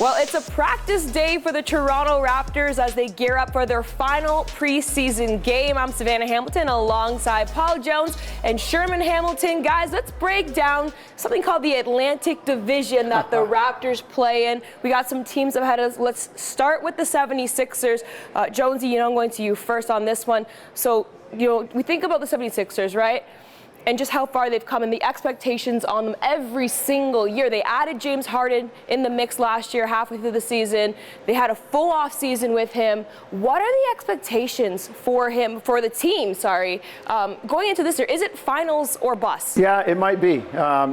Well, it's a practice day for the Toronto Raptors as they gear up for their final preseason game. I'm Savannah Hamilton alongside Paul Jones and Sherman Hamilton. Guys, let's break down something called the Atlantic Division that the Raptors play in. We got some teams ahead of us. Let's start with the 76ers. Jonsey, I'm going to you first on this one. So, we think about the 76ers, right? And just how far they've come and the expectations on them every single year. They added James Harden in the mix last year, halfway through the season. They had a full off season with him. What are the expectations for him, for the team, going into this year? Is it finals or bust? Yeah, it might be.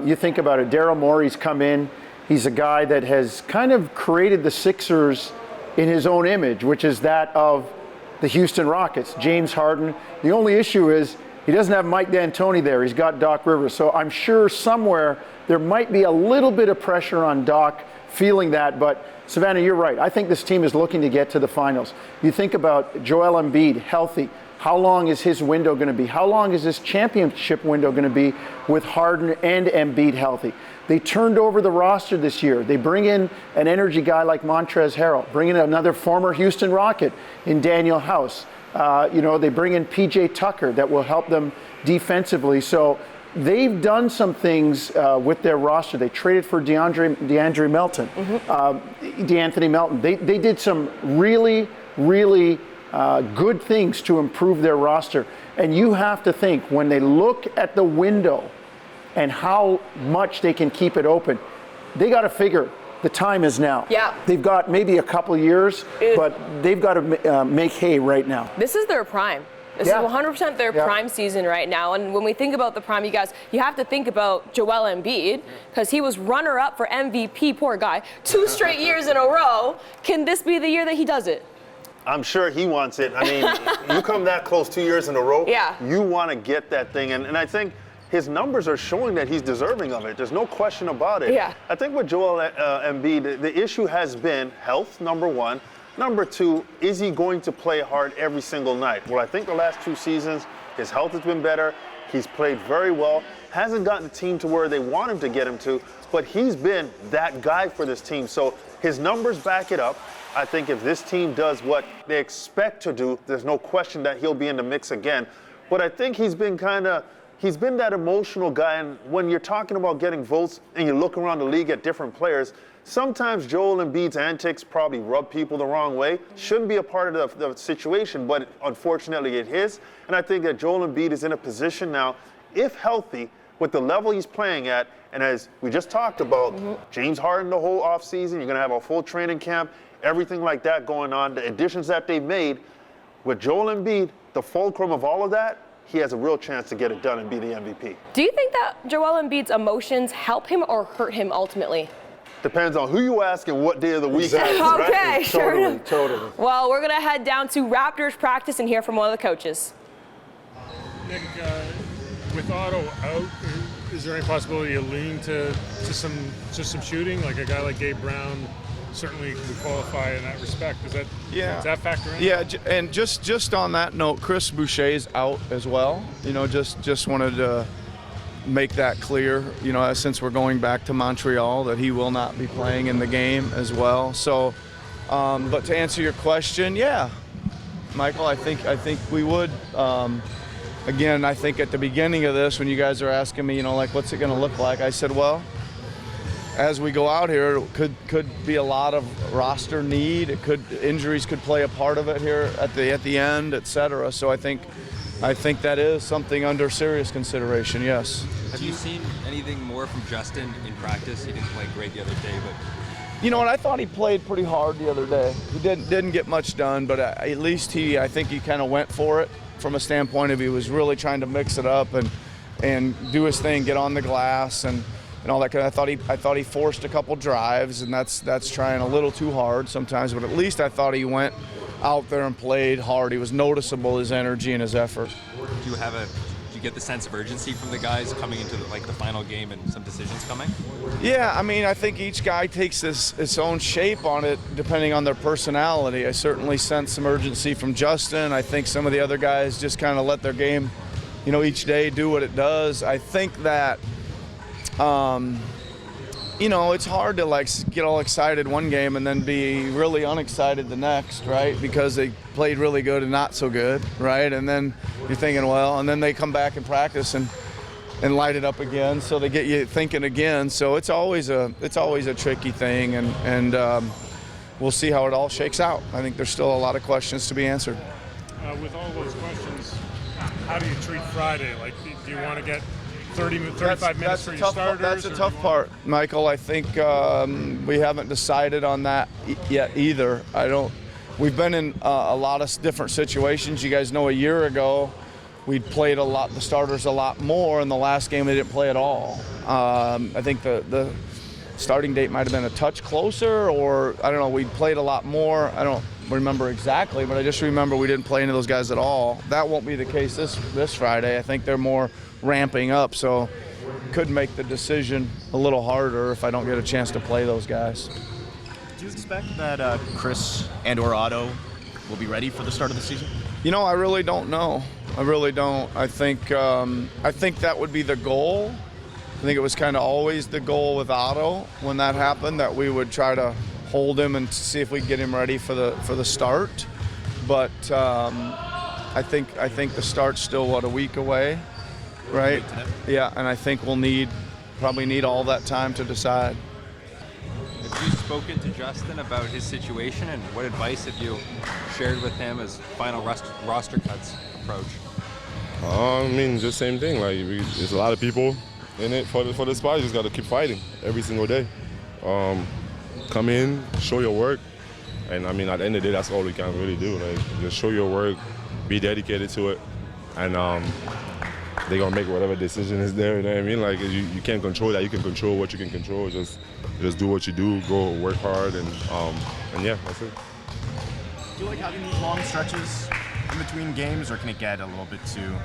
You think about it. Daryl Morey's come in. He's a guy that has kind of created the Sixers in his own image, which is that of the Houston Rockets. James Harden. The only issue is he doesn't have Mike D'Antoni there. He's got Doc Rivers. So I'm sure somewhere there might be a little bit of pressure on Doc feeling that. But, Savannah, you're right. I think this team is looking to get to the finals. You think about Joel Embiid, healthy. How long is his window going to be? How long is his championship window going to be with Harden and Embiid healthy? They turned over the roster this year. They bring in an energy guy like Montrezl Harrell, bring in another former Houston Rocket in Daniel House. They bring in PJ Tucker that will help them defensively. So they've done some things with their roster. They traded for DeAnthony Melton. They did some really, really good things to improve their roster. And you have to think, when they look at the window and how much they can keep it open, they got to figure the time is now. Yeah. They've got maybe a couple years, but they've got to make hay right now. This is their prime. This is 100% their prime season right now. And when we think about the prime, you guys, you have to think about Joel Embiid, because he was runner-up for MVP, poor guy, 2 straight years in a row. Can this be the year that he does it? I'm sure he wants it. I mean, you come that close 2 years in a row, you want to get that thing. And I think his numbers are showing that he's deserving of it. There's no question about it. Yeah. I think with Joel Embiid, the issue has been health, number one. Number two, is he going to play hard every single night? Well, I think the last 2 seasons, his health has been better. He's played very well. Hasn't gotten the team to where they want him to get him to, but he's been that guy for this team. So his numbers back it up. I think if this team does what they expect to do, there's no question that he'll be in the mix again. But I think he's been that emotional guy, and when you're talking about getting votes and you look around the league at different players, sometimes Joel Embiid's antics probably rub people the wrong way. Shouldn't be a part of the situation, but unfortunately it is. And I think that Joel Embiid is in a position now, if healthy, with the level he's playing at, and as we just talked about, James Harden the whole offseason, you're going to have a full training camp, everything like that going on, the additions that they've made. With Joel Embiid, the fulcrum of all of that, he has a real chance to get it done and be the MVP. Do you think that Joel Embiid's emotions help him or hurt him ultimately? Depends on who you ask and what day of the week. Exactly. Okay, right? sure. Totally. Well, we're going to head down to Raptors practice and hear from one of the coaches. Nick, with Otto out, is there any possibility you lean to some shooting, like a guy like Gabe Brown certainly would qualify in that respect? Does that factor in? Yeah, and just on that note, Chris Boucher's out as well. Just wanted to make that clear, since we're going back to Montreal, that he will not be playing in the game as well. So, but to answer your question, yeah, Michael, I think we would. Again, I think at the beginning of this, when you guys are asking me, what's it going to look like? I said, well, as we go out here, it could be a lot of roster need. Injuries could play a part of it here at the end, et cetera. So I think that is something under serious consideration. Yes. Have you seen anything more from Justin in practice? He didn't play great the other day, but you know what? I thought he played pretty hard the other day. He didn't get much done, but at least I think he kind of went for it from a standpoint of he was really trying to mix it up and do his thing, get on the glass and all that kind of. I thought he forced a couple drives, and that's trying a little too hard sometimes. But at least I thought he went out there and played hard. He was noticeable, his energy and his effort. Do you get the sense of urgency from the guys coming into the final game and some decisions coming? Yeah, I mean, I think each guy takes its own shape on it depending on their personality. I certainly sense some urgency from Justin. I think some of the other guys just kind of let their game each day do what it does. I think that, it's hard to get all excited one game and then be really unexcited the next, right? Because they played really good and not so good, right? And then you're thinking, well, and then they come back and practice and light it up again, so they get you thinking again. So it's always a tricky thing, and we'll see how it all shakes out. I think there's still a lot of questions to be answered. With all those questions, how do you treat Friday? Do you want to get 35 minutes for your starters? That's a tough part, Michael. I think we haven't decided on that yet either. We've been in a lot of different situations. You guys know a year ago, we played the starters a lot more. In the last game, they didn't play at all. I think the starting date might have been a touch closer, or I don't know, we played a lot more. I don't remember exactly, but I just remember we didn't play any of those guys at all. That won't be the case this Friday. I think they're more ramping up, so could make the decision a little harder if I don't get a chance to play those guys. Do you expect that Chris and/or Otto will be ready for the start of the season? I really don't know. I really don't. I think that would be the goal. I think it was kind of always the goal with Otto when that happened, that we would try to hold him and see if we can get him ready for the start. But I think the start's still a week away, right? Yeah, and I think we'll probably need all that time to decide. Have you spoken to Justin about his situation, and what advice have you shared with him as final roster cuts approach? Just same thing. There's a lot of people in it for the spot. You just got to keep fighting every single day. Come in, show your work, and at the end of the day, that's all we can really do. Just show your work, be dedicated to it, and they're gonna make whatever decision is there. You know what I mean? You can't control that. You can control what you can control. Just do what you do. Go work hard, and yeah, that's it. Do you like having these long stretches in between games, or can it get a little bit too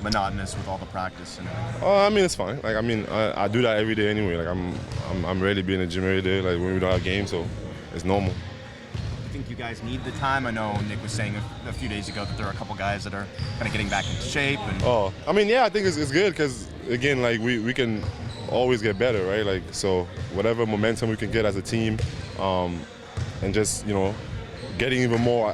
monotonous with all the practice and everything? It's fine. I do that every day anyway. I'm ready to be in the gym every day. When we don't have games, so it's normal. Do you think you guys need the time? I know Nick was saying a few days ago that there are a couple guys that are kind of getting back into shape. Yeah, I think it's good because again, we can always get better, right? So whatever momentum we can get as a team, and just getting even more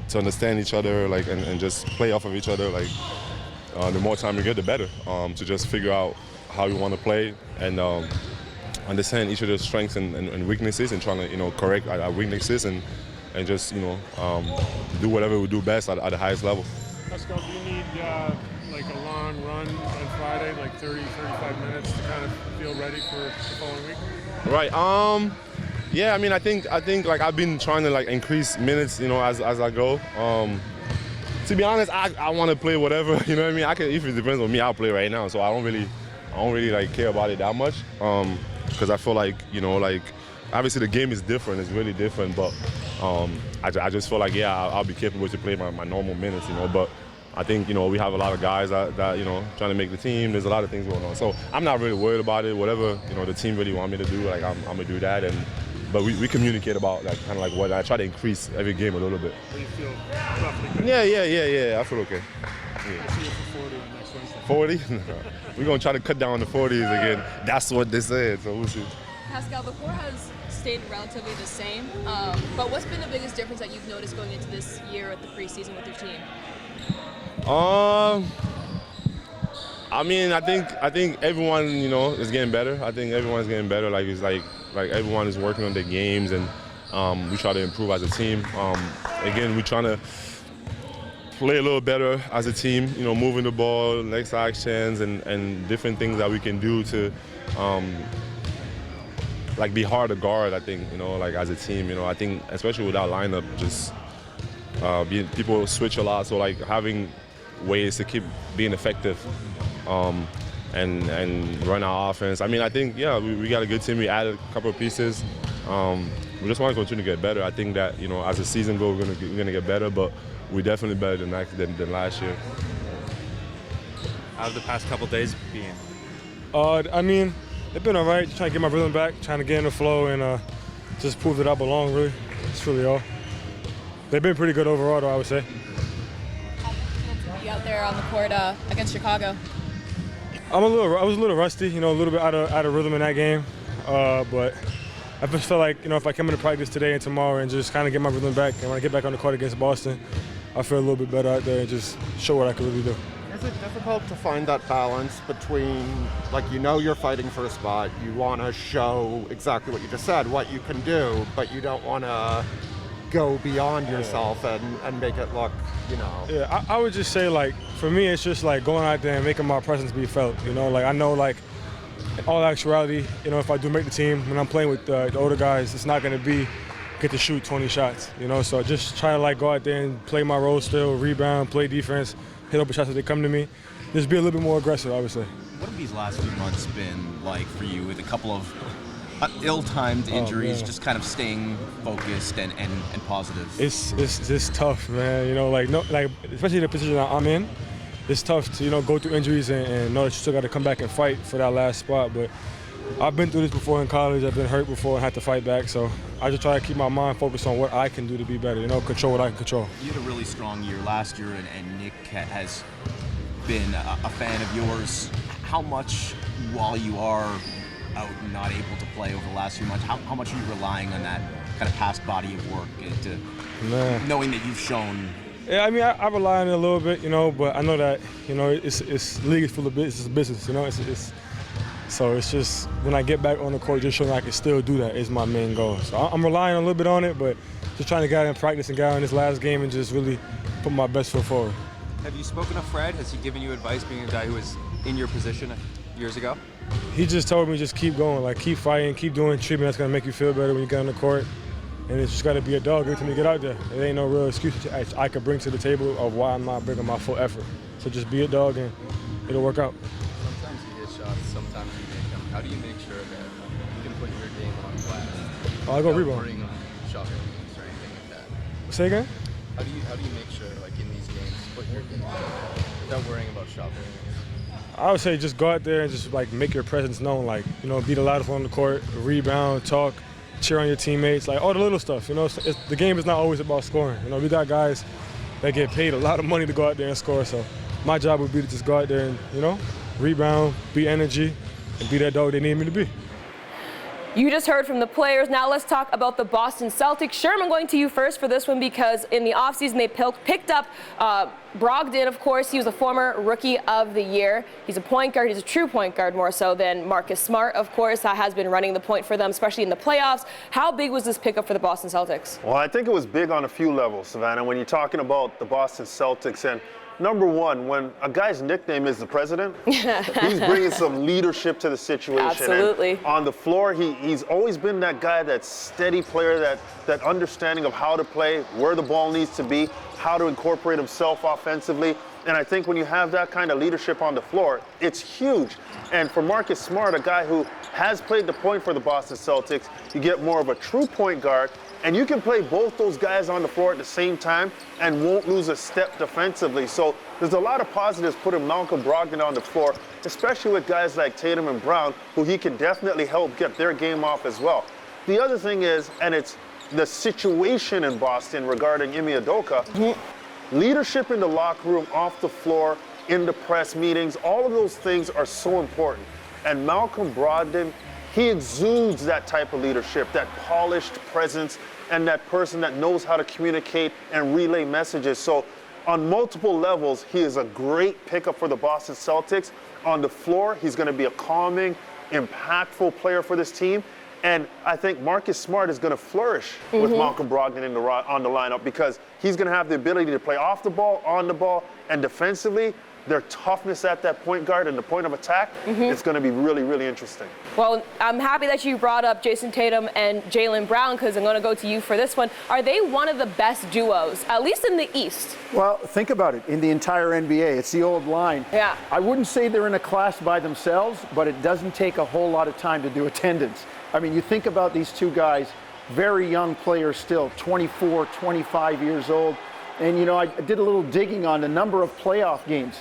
to understand each other, and just play off of each other. The more time we get, the better. To just figure out how we want to play and understand each other's strengths and weaknesses, and trying to correct our weaknesses and just do whatever we do best at the highest level. Pascal, do you need a long run on Friday, 30, 35 minutes to kind of feel ready for the following week? Right. Yeah, I think I've been trying to increase minutes, as I go. To be honest, I want to play whatever, you know what I mean? If it depends on me, I'll play right now. So I don't really care about it that much, because I feel obviously the game is different. It's really different, but I just feel I'll be capable to play my normal minutes, But I think we have a lot of guys that trying to make the team. There's a lot of things going on, so I'm not really worried about it. Whatever the team really want me to do, I'm gonna do that. But we communicate about what I try to increase every game a little bit. Do you feel roughly good? Yeah. I feel okay. Yeah. I'll see you for 40 on next Wednesday. 40? We're gonna try to cut down the 40s again. That's what they said. So we'll see. Pascal, the core has stayed relatively the same, but what's been the biggest difference that you've noticed going into this year at the preseason with your team? I think everyone, is getting better. I think everyone's getting better. Everyone is working on their games, and we try to improve as a team. Again, we're trying to play a little better as a team. Moving the ball, next actions, and different things that we can do to be hard to guard. I think as a team. I think especially with our lineup, just people switch a lot. So having ways to keep being effective and run our offense. I think, we got a good team. We added a couple of pieces. We just want to continue to get better. I think that, as the season goes, we're gonna get better, but we're definitely better than last year. How have the past couple days been? They've been all right. Trying to get my rhythm back, trying to get in the flow, and just prove that I belong, really. That's really all. They've been pretty good overall, though, I would say. be out there on the court against Chicago? I was a little rusty, a little bit out of rhythm in that game, but I just felt like, if I come into practice today and tomorrow and just kind of get my rhythm back, and when I get back on the court against Boston, I feel a little bit better out there and just show what I can really do. Is it difficult to find that balance between, you're fighting for a spot, you want to show exactly what you just said, what you can do, but you don't want to go beyond yourself and make it look, Yeah, I would just say, for me, it's just, going out there and making my presence be felt, I know, in all actuality, if I do make the team, when I'm playing with the older guys, it's not going to be get to shoot 20 shots, so just try to, go out there and play my role still, rebound, play defense, hit open shots as they come to me. Just be a little bit more aggressive, I would say. What have these last few months been like for you with a couple of ill-timed injuries, just kind of staying focused and positive? It's tough, man. Especially the position that I'm in, it's tough to go through injuries and know that you still got to come back and fight for that last spot. But I've been through this before in college. I've been hurt before and had to fight back. So I just try to keep my mind focused on what I can do to be better. Control what I can control. You had a really strong year last year, and Nick has been a fan of yours. How much, while you are out and not able to play over the last few months, how much are you relying on that kind of past body of work knowing that you've shown? Yeah, I rely on it a little bit, but I know that, it's league is full of business, it's business, so it's just when I get back on the court, just showing I can still do that is my main goal. So I'm relying a little bit on it, but just trying to get out and practice and get out in this last game and just really put my best foot forward. Have you spoken to Fred? Has he given you advice, being a guy who was in your position years ago? He just told me just keep going, keep fighting, keep doing treatment that's gonna make you feel better when you get on the court. And it's just got to be a dog every time you get out there. There ain't no real excuse I could bring to the table of why I'm not bringing my full effort. So just be a dog and it'll work out. Sometimes you hit shots, sometimes you make them. How do you make sure that you can put your game on blast? I go rebound. Worrying on shot games or anything like that. Say again? How do you make sure, in these games, put your game on without worrying about shot games? I would say just go out there and just make your presence known. Be the loudest one on the court, rebound, talk, cheer on your teammates, all the little stuff. The game is not always about scoring. We got guys that get paid a lot of money to go out there and score. So my job would be to just go out there and rebound, be energy, and be that dog they need me to be. You just heard from the players. Now let's talk about the Boston Celtics. Sherm, I'm going to you first for this one because in the offseason they picked up Brogdon, of course. He was a former Rookie of the Year. He's a point guard. He's a true point guard more so than Marcus Smart, of course. Has been running the point for them, especially in the playoffs. How big was this pickup for the Boston Celtics? Well, I think it was big on a few levels, Savannah. When you're talking about the Boston Celtics, and number one, when a guy's nickname is the president, he's bringing some leadership to the situation. Absolutely. And on the floor, he's always been that guy, that steady player, that understanding of how to play, where the ball needs to be, how to incorporate himself offensively. And I think when you have that kind of leadership on the floor, it's huge. And for Marcus Smart, a guy who has played the point for the Boston Celtics, you get more of a true point guard. And you can play both those guys on the floor at the same time and won't lose a step defensively. So there's a lot of positives putting Malcolm Brogdon on the floor, especially with guys like Tatum and Brown, who he can definitely help get their game off as well. The other thing is, and it's the situation in Boston regarding Ime Udoka, leadership in the locker room, off the floor, in the press meetings, all of those things are so important. And Malcolm Brogdon, he exudes that type of leadership, that polished presence, and that person that knows how to communicate and relay messages. So on multiple levels, he is a great pickup for the Boston Celtics. On the floor, he's going to be a calming, impactful player for this team. And I think Marcus Smart is going to flourish with Malcolm Brogdon on the lineup because he's going to have the ability to play off the ball, on the ball, and defensively. Their toughness at that point guard and the point of attack, it's going to be really, really interesting. Well, I'm happy that you brought up Jason Tatum and Jaylen Brown because I'm going to go to you for this one. Are they one of the best duos, at least in the East? Well, think about it. In the entire NBA, it's the old line. Yeah. I wouldn't say they're in a class by themselves, but it doesn't take a whole lot of time to do attendance. You think about these two guys, very young players still, 24, 25 years old. And, I did a little digging on the number of playoff games.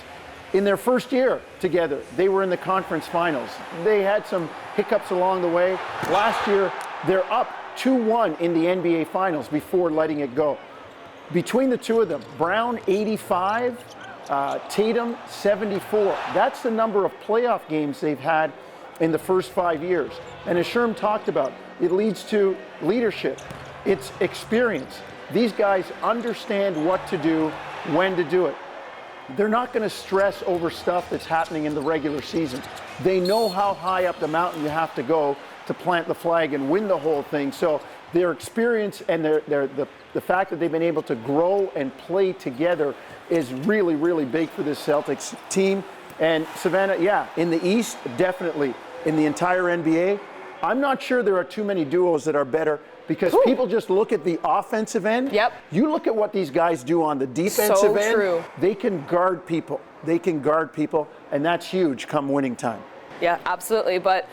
In their first year together, they were in the conference finals. They had some hiccups along the way. Last year, they're up 2-1 in the NBA finals before letting it go. Between the two of them, Brown 85, Tatum, 74. That's the number of playoff games they've had in the first 5 years. And as Sherm talked about, it leads to leadership. It's experience. These guys understand what to do, when to do it. They're not going to stress over stuff that's happening in the regular season. They know how high up the mountain you have to go to plant the flag and win the whole thing. So their experience and the fact that they've been able to grow and play together is really, really big for this Celtics team. And Savannah, yeah, in the East, definitely. In the entire NBA, I'm not sure there are too many duos that are better because people just look at the offensive end. Yep. You look at what these guys do on the defensive end. True. They can guard people. And that's huge come winning time. Yeah, absolutely. But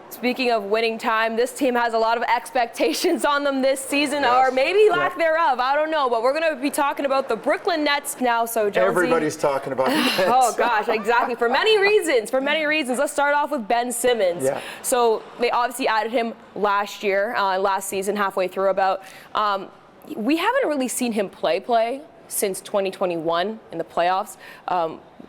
speaking of winning time, this team has a lot of expectations on them this season, or maybe lack thereof. I don't know. But we're going to be talking about the Brooklyn Nets now. So, Jonsey, everybody's talking about the Nets. Oh, gosh, exactly. For many reasons. Let's start off with Ben Simmons. Yeah. So they obviously added him last season, halfway through about. We haven't really seen him play since 2021 in the playoffs.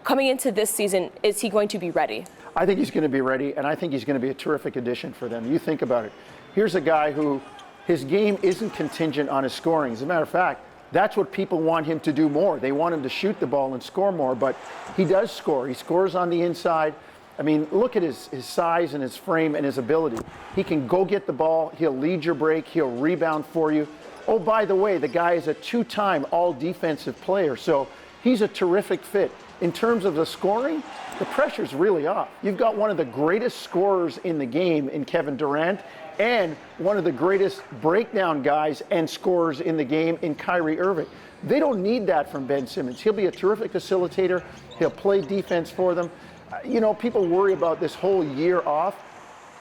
Coming into this season, is he going to be ready? I think he's going to be ready, and I think he's going to be a terrific addition for them. You think about it. Here's a guy who his game isn't contingent on his scoring. As a matter of fact, that's what people want him to do more. They want him to shoot the ball and score more, but he does score. He scores on the inside. I mean, look at his size and his frame and his ability. He can go get the ball. He'll lead your break. He'll rebound for you. Oh, by the way, the guy is a two-time all-defensive player, so he's a terrific fit. In terms of the scoring, the pressure's really off. You've got one of the greatest scorers in the game in Kevin Durant and one of the greatest breakdown guys and scorers in the game in Kyrie Irving. They don't need that from Ben Simmons. He'll be a terrific facilitator. He'll play defense for them. People worry about this whole year off.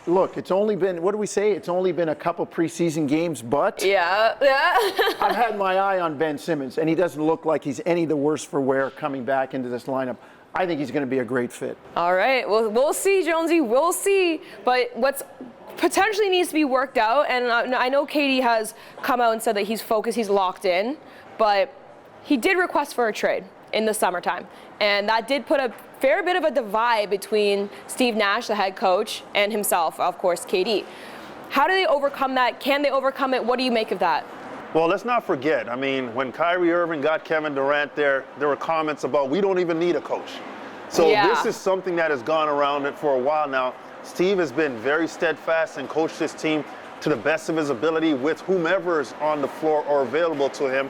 Look, it's only been, what do we say? It's only been a couple preseason games, but yeah. I've had my eye on Ben Simmons, and he doesn't look like he's any the worse for wear coming back into this lineup. I think he's going to be a great fit. All right. Well, we'll see, Jonesy. We'll see. But what's potentially needs to be worked out, and I know KD has come out and said that he's focused, he's locked in, but he did request for a trade in the summertime. And that did put a fair bit of a divide between Steve Nash, the head coach, and himself, of course, KD. How do they overcome that? Can they overcome it? What do you make of that? Well, let's not forget, when Kyrie Irving got Kevin Durant there were comments about we don't even need a coach. So This is something that has gone around it for a while now. Steve has been very steadfast and coached this team to the best of his ability with whomever is on the floor or available to him.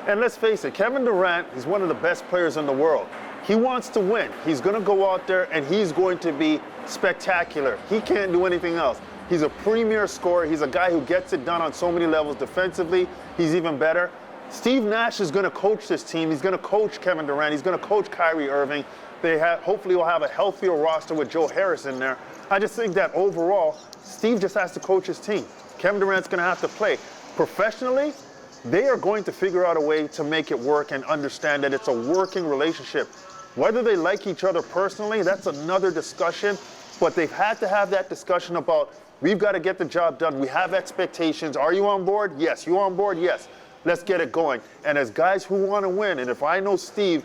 And let's face it, Kevin Durant is one of the best players in the world. He wants to win. He's going to go out there and he's going to be spectacular. He can't do anything else. He's a premier scorer. He's a guy who gets it done on so many levels. Defensively, he's even better. Steve Nash is going to coach this team. He's going to coach Kevin Durant. He's going to coach Kyrie Irving. Hopefully will have a healthier roster with Joe Harris in there. I just think that overall, Steve just has to coach his team. Kevin Durant's going to have to play. Professionally, they are going to figure out a way to make it work and understand that it's a working relationship. Whether they like each other personally, that's another discussion. But they've had to have that discussion about, we've got to get the job done. We have expectations. Are you on board? Yes. You on board? Yes. Let's get it going. And as guys who want to win, and if I know Steve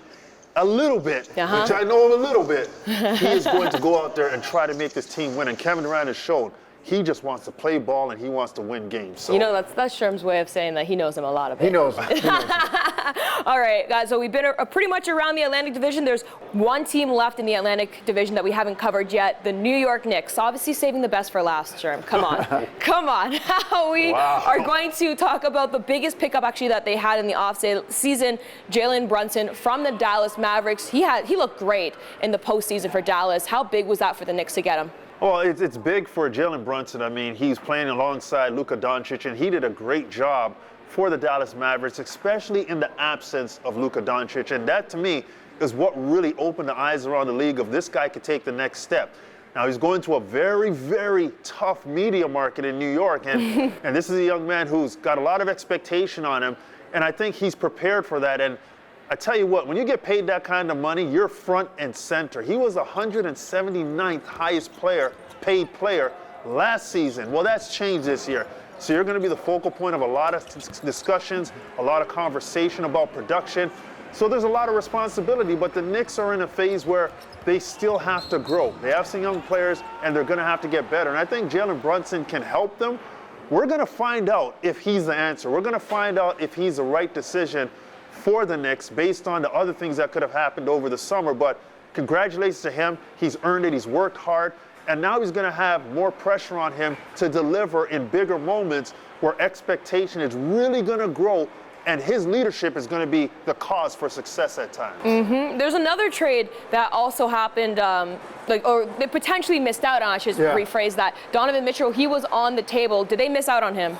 a little bit, which I know him a little bit, he is going to go out there and try to make this team win. And Kevin Durant has shown he just wants to play ball and he wants to win games. So. That's Sherm's way of saying that he knows him a lot of it. He knows him. All right, guys, so we've been pretty much around the Atlantic Division. There's one team left in the Atlantic Division that we haven't covered yet, the New York Knicks. Obviously saving the best for last, Sherm. Come on. Come on. We are going to talk about the biggest pickup actually that they had in the off-season, Jalen Brunson from the Dallas Mavericks. He looked great in the postseason for Dallas. How big was that for the Knicks to get him? Well, it's big for Jalen Brunson. He's playing alongside Luka Doncic, and he did a great job for the Dallas Mavericks, especially in the absence of Luka Doncic. And that, to me, is what really opened the eyes around the league of this guy could take the next step. Now, he's going to a very, very tough media market in New York, and this is a young man who's got a lot of expectation on him, and I think he's prepared for that. And I tell you what, when you get paid that kind of money, you're front and center. He was 179th highest paid player last season. Well, that's changed this year. So you're going to be the focal point of a lot of discussions, a lot of conversation about production. So there's a lot of responsibility, but the Knicks are in a phase where they still have to grow. They have some young players, and they're going to have to get better. And I think Jalen Brunson can help them. We're going to find out if he's the answer. We're going to find out if he's the right decision for the Knicks based on the other things that could have happened over the summer. But congratulations to him. He's earned it. He's worked hard. And now he's going to have more pressure on him to deliver in bigger moments where expectation is really going to grow, and his leadership is going to be the cause for success at times. There's another trade that also happened, or they potentially missed out on, I should rephrase that. Donovan Mitchell, he was on the table. Did they miss out on him?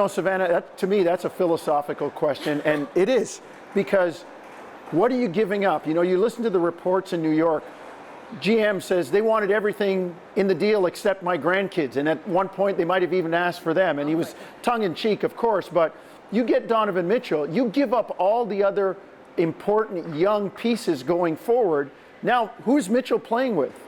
Savannah, to me, that's a philosophical question, and it is, because what are you giving up? You listen to the reports in New York. GM says they wanted everything in the deal except my grandkids, and at one point they might have even asked for them, and he was tongue-in-cheek, of course, but you get Donovan Mitchell, you give up all the other important young pieces going forward. Now, who's Mitchell playing with?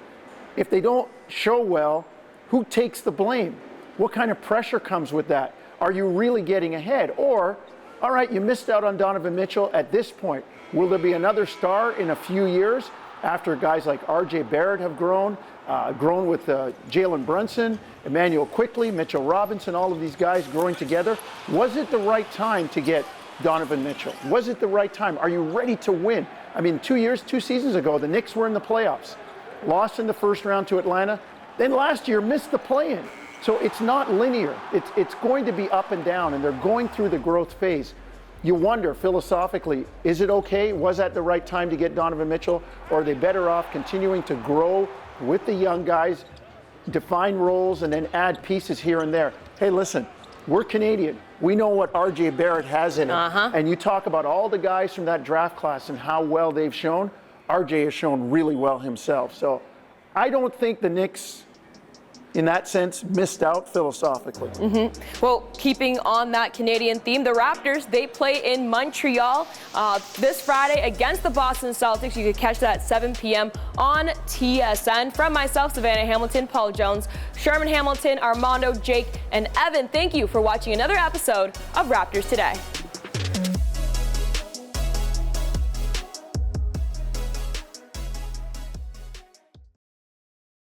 If they don't show well, who takes the blame? What kind of pressure comes with that? Are you really getting ahead? Or, all right, you missed out on Donovan Mitchell at this point. Will there be another star in a few years after guys like R.J. Barrett have grown with Jalen Brunson, Emmanuel Quickley, Mitchell Robinson, all of these guys growing together? Was it the right time to get Donovan Mitchell? Was it the right time? Are you ready to win? I mean, 2 seasons ago, the Knicks were in the playoffs, lost in the first round to Atlanta, then last year missed the play-in. So it's not linear. It's going to be up and down, and they're going through the growth phase. You wonder, philosophically, is it okay? Was that the right time to get Donovan Mitchell? Or are they better off continuing to grow with the young guys, define roles, and then add pieces here and there? Hey, listen, we're Canadian. We know what R.J. Barrett has in him. And you talk about all the guys from that draft class and how well they've shown. R.J. has shown really well himself. So I don't think the Knicks, in that sense, missed out philosophically. Well, keeping on that Canadian theme, the Raptors, they play in Montreal this Friday against the Boston Celtics. You can catch that at 7 p.m. on TSN. From myself, Savannah Hamilton, Paul Jones, Sherman Hamilton, Armando, Jake, and Evan, thank you for watching another episode of Raptors Today.